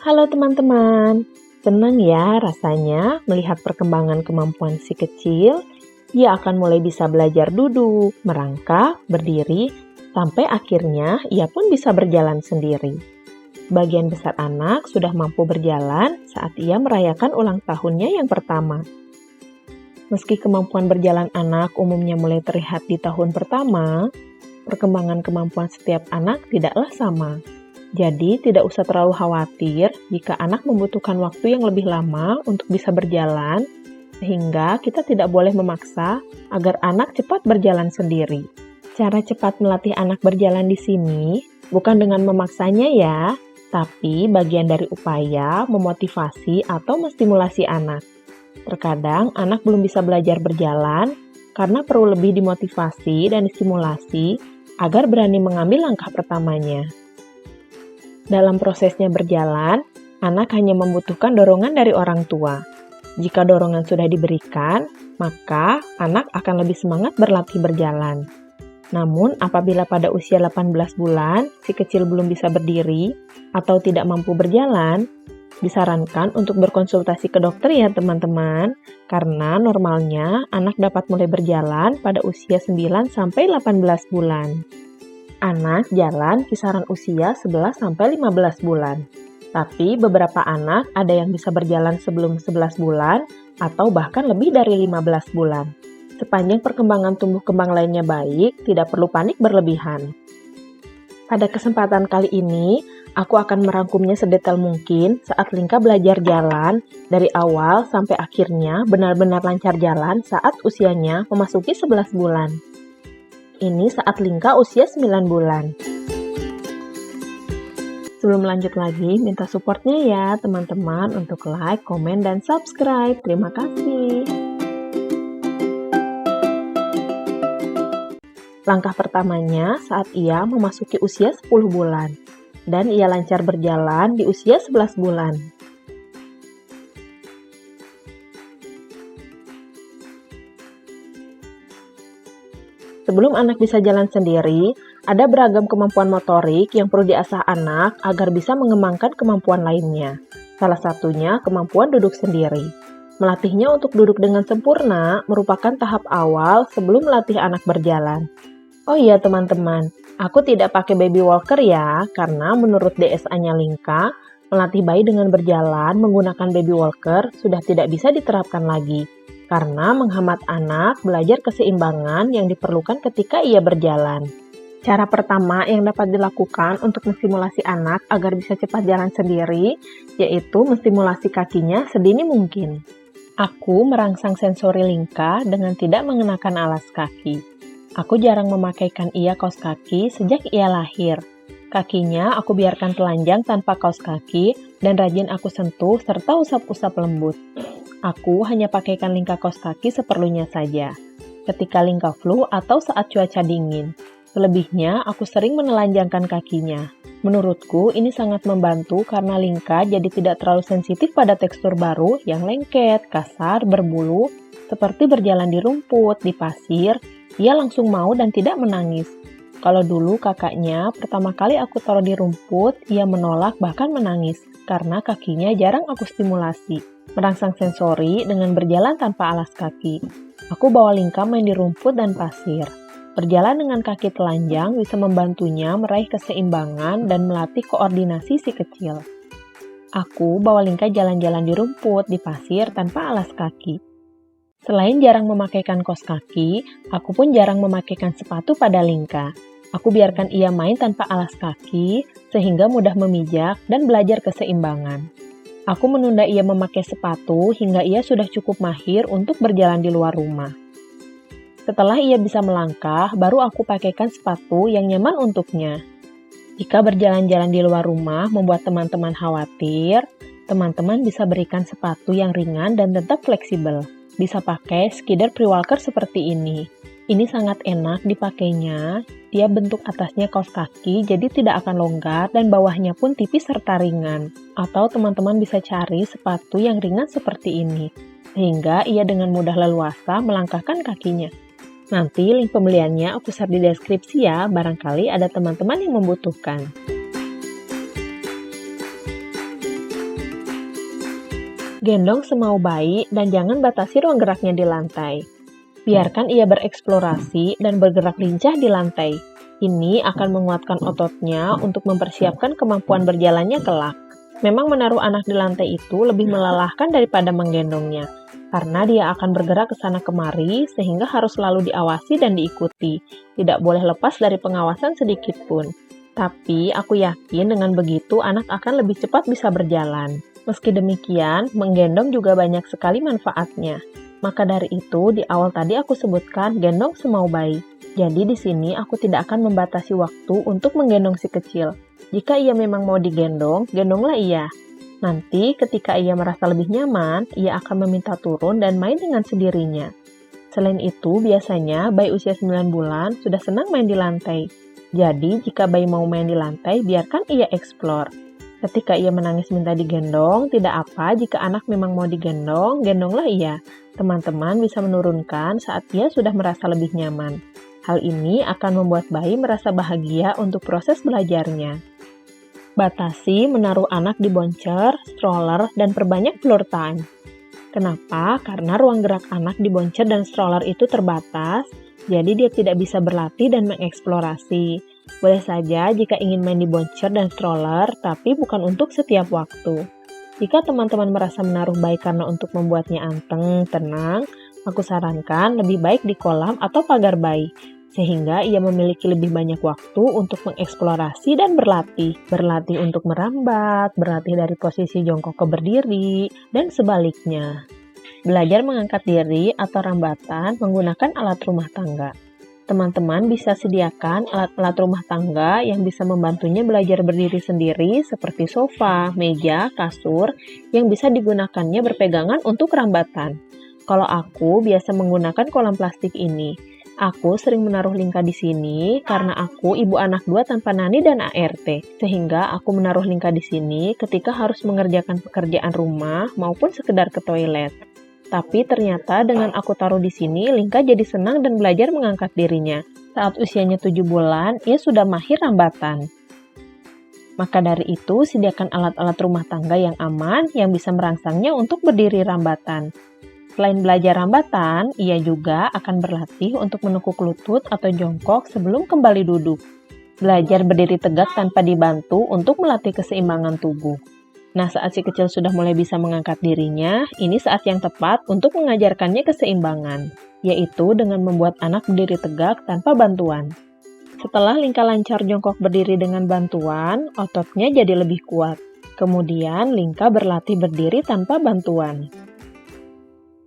Halo teman-teman, senang ya rasanya melihat perkembangan kemampuan si kecil. Ia akan mulai bisa belajar duduk, merangkak, berdiri, sampai akhirnya ia pun bisa berjalan sendiri. Sebagian besar anak sudah mampu berjalan saat ia merayakan ulang tahunnya yang pertama. Meski kemampuan berjalan anak umumnya mulai terlihat di tahun pertama, perkembangan kemampuan setiap anak tidaklah sama. Jadi, tidak usah terlalu khawatir jika anak membutuhkan waktu yang lebih lama untuk bisa berjalan, sehingga kita tidak boleh memaksa agar anak cepat berjalan sendiri. Cara cepat melatih anak berjalan di sini bukan dengan memaksanya ya, tapi bagian dari upaya memotivasi atau menstimulasi anak. Terkadang anak belum bisa belajar berjalan karena perlu lebih dimotivasi dan distimulasi agar berani mengambil langkah pertamanya. Dalam prosesnya berjalan, anak hanya membutuhkan dorongan dari orang tua. Jika dorongan sudah diberikan, maka anak akan lebih semangat berlatih berjalan. Namun, apabila pada usia 18 bulan, si kecil belum bisa berdiri atau tidak mampu berjalan, disarankan untuk berkonsultasi ke dokter ya teman-teman, karena normalnya anak dapat mulai berjalan pada usia 9-18 bulan. Anak jalan kisaran usia 11-15 bulan. Tapi beberapa anak ada yang bisa berjalan sebelum 11 bulan atau bahkan lebih dari 15 bulan. Sepanjang perkembangan tumbuh kembang lainnya baik, tidak perlu panik berlebihan. Pada kesempatan kali ini, aku akan merangkumnya sedetail mungkin saat Linka belajar jalan dari awal sampai akhirnya benar-benar lancar jalan saat usianya memasuki 11 bulan. Ini saat Linka usia 9 bulan. Sebelum lanjut lagi, minta supportnya ya teman-teman untuk like, komen, dan subscribe. Terima kasih. Langkah pertamanya saat ia memasuki usia 10 bulan, dan ia lancar berjalan di usia 11 bulan. Sebelum anak bisa jalan sendiri, ada beragam kemampuan motorik yang perlu diasah anak agar bisa mengembangkan kemampuan lainnya. Salah satunya kemampuan duduk sendiri. Melatihnya untuk duduk dengan sempurna merupakan tahap awal sebelum melatih anak berjalan. Oh iya teman-teman, aku tidak pakai baby walker ya, karena menurut DSA-nya Linka, melatih bayi dengan berjalan menggunakan baby walker sudah tidak bisa diterapkan lagi. Karena menghambat anak belajar keseimbangan yang diperlukan ketika ia berjalan. Cara pertama yang dapat dilakukan untuk menstimulasi anak agar bisa cepat jalan sendiri, yaitu menstimulasi kakinya sedini mungkin. Aku merangsang sensori Linka dengan tidak mengenakan alas kaki. Aku jarang memakaikan ia kaos kaki sejak ia lahir. Kakinya aku biarkan telanjang tanpa kaos kaki dan rajin aku sentuh serta usap-usap lembut. Aku hanya pakaikan Linka kaos kaki seperlunya saja, ketika Linka flu atau saat cuaca dingin. Selebihnya, aku sering menelanjangkan kakinya. Menurutku, ini sangat membantu karena Linka jadi tidak terlalu sensitif pada tekstur baru yang lengket, kasar, berbulu, seperti berjalan di rumput, di pasir. Ia langsung mau dan tidak menangis. Kalau dulu kakaknya, pertama kali aku taruh di rumput, ia menolak bahkan menangis, karena kakinya jarang aku stimulasi. Merangsang sensori dengan berjalan tanpa alas kaki. Aku bawa Linka main di rumput dan pasir. Berjalan dengan kaki telanjang bisa membantunya meraih keseimbangan dan melatih koordinasi si kecil. Aku bawa Linka jalan-jalan di rumput, di pasir tanpa alas kaki. Selain jarang memakaikan kaos kaki, aku pun jarang memakaikan sepatu pada Linka. Aku biarkan ia main tanpa alas kaki, sehingga mudah memijak dan belajar keseimbangan. Aku menunda ia memakai sepatu hingga ia sudah cukup mahir untuk berjalan di luar rumah. Setelah ia bisa melangkah, baru aku pakaikan sepatu yang nyaman untuknya. Jika berjalan-jalan di luar rumah membuat teman-teman khawatir, teman-teman bisa berikan sepatu yang ringan dan tetap fleksibel. Bisa pakai skider pre-walker seperti ini. Ini sangat enak dipakainya, dia bentuk atasnya kaos kaki jadi tidak akan longgar dan bawahnya pun tipis serta ringan. Atau teman-teman bisa cari sepatu yang ringan seperti ini, sehingga ia dengan mudah leluasa melangkahkan kakinya. Nanti link pembeliannya aku share di deskripsi ya, barangkali ada teman-teman yang membutuhkan. Gendong semau bayi dan jangan batasi ruang geraknya di lantai. Biarkan ia bereksplorasi dan bergerak lincah di lantai. Ini akan menguatkan ototnya untuk mempersiapkan kemampuan berjalannya kelak. Memang menaruh anak di lantai itu lebih melelahkan daripada menggendongnya, karena dia akan bergerak ke sana kemari sehingga harus selalu diawasi dan diikuti. Tidak boleh lepas dari pengawasan sedikit pun. Tapi aku yakin dengan begitu anak akan lebih cepat bisa berjalan. Meski demikian, menggendong juga banyak sekali manfaatnya. Maka dari itu, di awal tadi aku sebutkan gendong semau bayi. Jadi di sini aku tidak akan membatasi waktu untuk menggendong si kecil. Jika ia memang mau digendong, gendonglah ia. Nanti ketika ia merasa lebih nyaman, ia akan meminta turun dan main dengan sendirinya. Selain itu, biasanya bayi usia 9 bulan sudah senang main di lantai. Jadi, jika bayi mau main di lantai, biarkan ia eksplor. Ketika ia menangis minta digendong, tidak apa jika anak memang mau digendong, gendonglah ia. Teman-teman bisa menurunkan saat ia sudah merasa lebih nyaman. Hal ini akan membuat bayi merasa bahagia untuk proses belajarnya. Batasi menaruh anak di boncer, stroller, dan perbanyak floor time. Kenapa? Karena ruang gerak anak di boncer dan stroller itu terbatas, jadi dia tidak bisa berlatih dan mengeksplorasi. Boleh saja jika ingin main di boncer dan stroller, tapi bukan untuk setiap waktu. Jika teman-teman merasa menaruh bayi karena untuk membuatnya anteng, tenang, aku sarankan lebih baik di kolam atau pagar bayi, sehingga ia memiliki lebih banyak waktu untuk mengeksplorasi dan berlatih. Berlatih untuk merambat, berlatih dari posisi jongkok ke berdiri, dan sebaliknya. Belajar mengangkat diri atau rambatan menggunakan alat rumah tangga. Teman-teman bisa sediakan alat-alat rumah tangga yang bisa membantunya belajar berdiri sendiri seperti sofa, meja, kasur yang bisa digunakannya berpegangan untuk rambatan. Kalau aku biasa menggunakan kolam plastik ini. Aku sering menaruh Linka di sini karena aku ibu anak 2 tanpa nani dan ART. Sehingga aku menaruh Linka di sini ketika harus mengerjakan pekerjaan rumah maupun sekedar ke toilet. Tapi ternyata dengan aku taruh di sini, Linka jadi senang dan belajar mengangkat dirinya. Saat usianya 7 bulan, ia sudah mahir rambatan. Maka dari itu, sediakan alat-alat rumah tangga yang aman yang bisa merangsangnya untuk berdiri rambatan. Selain belajar rambatan, ia juga akan berlatih untuk menekuk lutut atau jongkok sebelum kembali duduk. Belajar berdiri tegak tanpa dibantu untuk melatih keseimbangan tubuh. Nah, saat si kecil sudah mulai bisa mengangkat dirinya, ini saat yang tepat untuk mengajarkannya keseimbangan, yaitu dengan membuat anak berdiri tegak tanpa bantuan. Setelah Linka lancar jongkok berdiri dengan bantuan, ototnya jadi lebih kuat. Kemudian, Linka berlatih berdiri tanpa bantuan.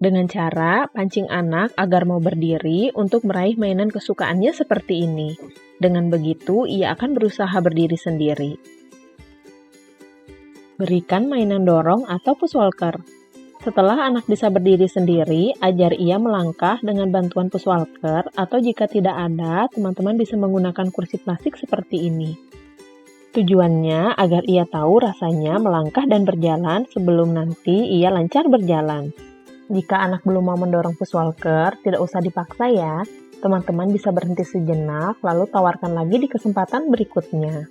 Dengan cara pancing anak agar mau berdiri untuk meraih mainan kesukaannya seperti ini. Dengan begitu, ia akan berusaha berdiri sendiri. Berikan mainan dorong atau pushwalker. Setelah anak bisa berdiri sendiri, ajar ia melangkah dengan bantuan pushwalker atau jika tidak ada, teman-teman bisa menggunakan kursi plastik seperti ini. Tujuannya agar ia tahu rasanya melangkah dan berjalan sebelum nanti ia lancar berjalan. Jika anak belum mau mendorong pushwalker, tidak usah dipaksa ya. Teman-teman bisa berhenti sejenak, lalu tawarkan lagi di kesempatan berikutnya.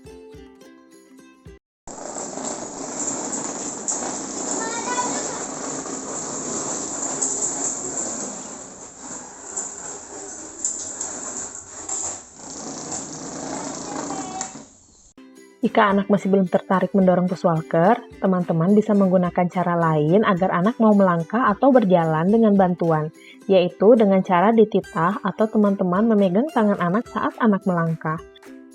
Jika anak masih belum tertarik mendorong pushwalker, teman-teman bisa menggunakan cara lain agar anak mau melangkah atau berjalan dengan bantuan, yaitu dengan cara dititah atau teman-teman memegang tangan anak saat anak melangkah.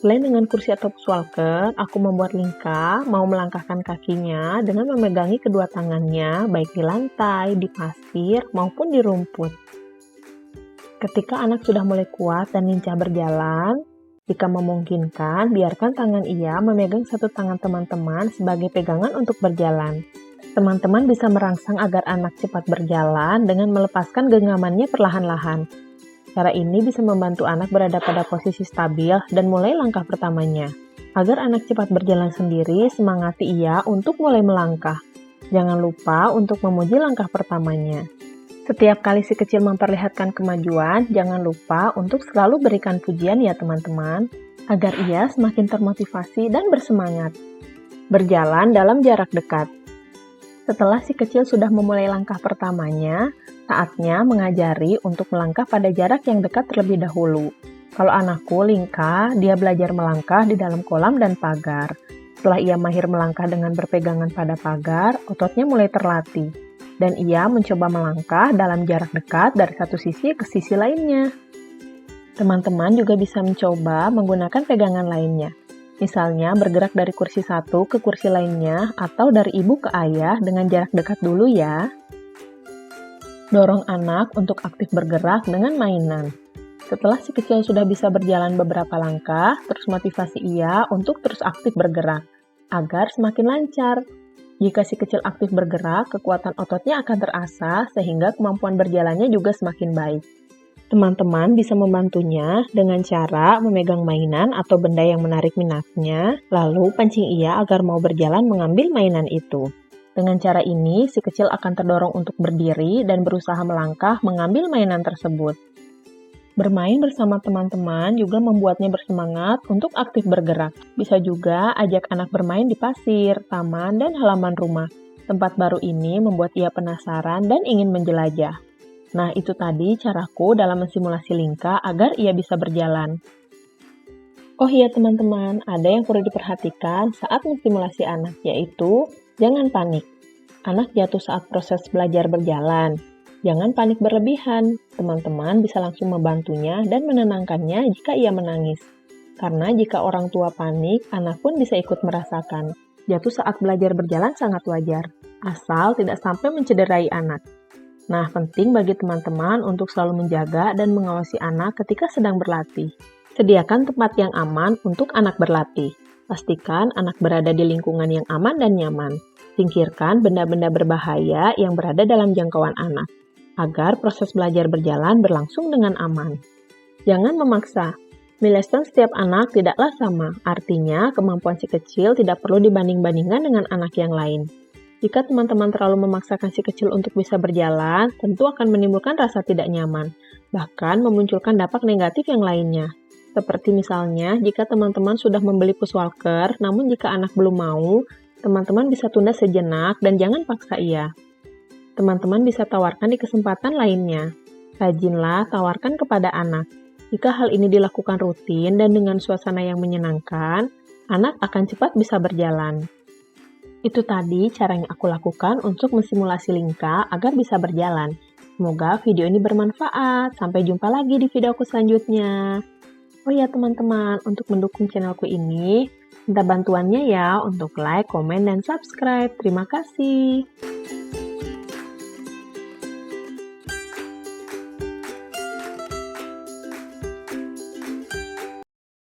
Selain dengan kursi atau pushwalker, aku membuat Linka mau melangkahkan kakinya dengan memegangi kedua tangannya, baik di lantai, di pasir, maupun di rumput. Ketika anak sudah mulai kuat dan lincah berjalan, jika memungkinkan, biarkan tangan ia memegang satu tangan teman-teman sebagai pegangan untuk berjalan. Teman-teman bisa merangsang agar anak cepat berjalan dengan melepaskan genggamannya perlahan-lahan. Cara ini bisa membantu anak berada pada posisi stabil dan mulai langkah pertamanya. Agar anak cepat berjalan sendiri, semangati ia untuk mulai melangkah. Jangan lupa untuk memuji langkah pertamanya. Setiap kali si kecil memperlihatkan kemajuan, jangan lupa untuk selalu berikan pujian ya teman-teman, agar ia semakin termotivasi dan bersemangat. Berjalan dalam jarak dekat. Setelah si kecil sudah memulai langkah pertamanya, saatnya mengajari untuk melangkah pada jarak yang dekat terlebih dahulu. Kalau anakku, Linka, dia belajar melangkah di dalam kolam dan pagar. Setelah ia mahir melangkah dengan berpegangan pada pagar, ototnya mulai terlatih. Dan ia mencoba melangkah dalam jarak dekat dari satu sisi ke sisi lainnya. Teman-teman juga bisa mencoba menggunakan pegangan lainnya. Misalnya bergerak dari kursi satu ke kursi lainnya atau dari ibu ke ayah dengan jarak dekat dulu ya. Dorong anak untuk aktif bergerak dengan mainan. Setelah si kecil sudah bisa berjalan beberapa langkah, terus motivasi ia untuk terus aktif bergerak, agar semakin lancar. Jika si kecil aktif bergerak, kekuatan ototnya akan terasah sehingga kemampuan berjalannya juga semakin baik. Teman-teman bisa membantunya dengan cara memegang mainan atau benda yang menarik minatnya, lalu pancing ia agar mau berjalan mengambil mainan itu. Dengan cara ini, si kecil akan terdorong untuk berdiri dan berusaha melangkah mengambil mainan tersebut. Bermain bersama teman-teman juga membuatnya bersemangat untuk aktif bergerak. Bisa juga ajak anak bermain di pasir, taman, dan halaman rumah. Tempat baru ini membuat ia penasaran dan ingin menjelajah. Nah, itu tadi caraku dalam mensimulasi Linka agar ia bisa berjalan. Oh iya teman-teman, ada yang perlu diperhatikan saat mensimulasi anak, yaitu jangan panik. Anak jatuh saat proses belajar berjalan. Jangan panik berlebihan, teman-teman bisa langsung membantunya dan menenangkannya jika ia menangis. Karena jika orang tua panik, anak pun bisa ikut merasakan. Jatuh saat belajar berjalan sangat wajar, asal tidak sampai mencederai anak. Nah, penting bagi teman-teman untuk selalu menjaga dan mengawasi anak ketika sedang berlatih. Sediakan tempat yang aman untuk anak berlatih. Pastikan anak berada di lingkungan yang aman dan nyaman. Singkirkan benda-benda berbahaya yang berada dalam jangkauan anak, agar proses belajar berjalan berlangsung dengan aman. Jangan memaksa. Milestone setiap anak tidaklah sama, artinya kemampuan si kecil tidak perlu dibanding-bandingkan dengan anak yang lain. Jika teman-teman terlalu memaksakan si kecil untuk bisa berjalan, tentu akan menimbulkan rasa tidak nyaman, bahkan memunculkan dampak negatif yang lainnya. Seperti misalnya, jika teman-teman sudah membeli pushwalker, namun jika anak belum mau, teman-teman bisa tunda sejenak dan jangan paksa ia. Teman-teman bisa tawarkan di kesempatan lainnya. Rajinlah tawarkan kepada anak. Jika hal ini dilakukan rutin dan dengan suasana yang menyenangkan, anak akan cepat bisa berjalan. Itu tadi cara yang aku lakukan untuk mensimulasi Linka agar bisa berjalan. Semoga video ini bermanfaat. Sampai jumpa lagi di videoku selanjutnya. Oh ya teman-teman, untuk mendukung channelku ini, minta bantuannya ya untuk like, komen, dan subscribe. Terima kasih.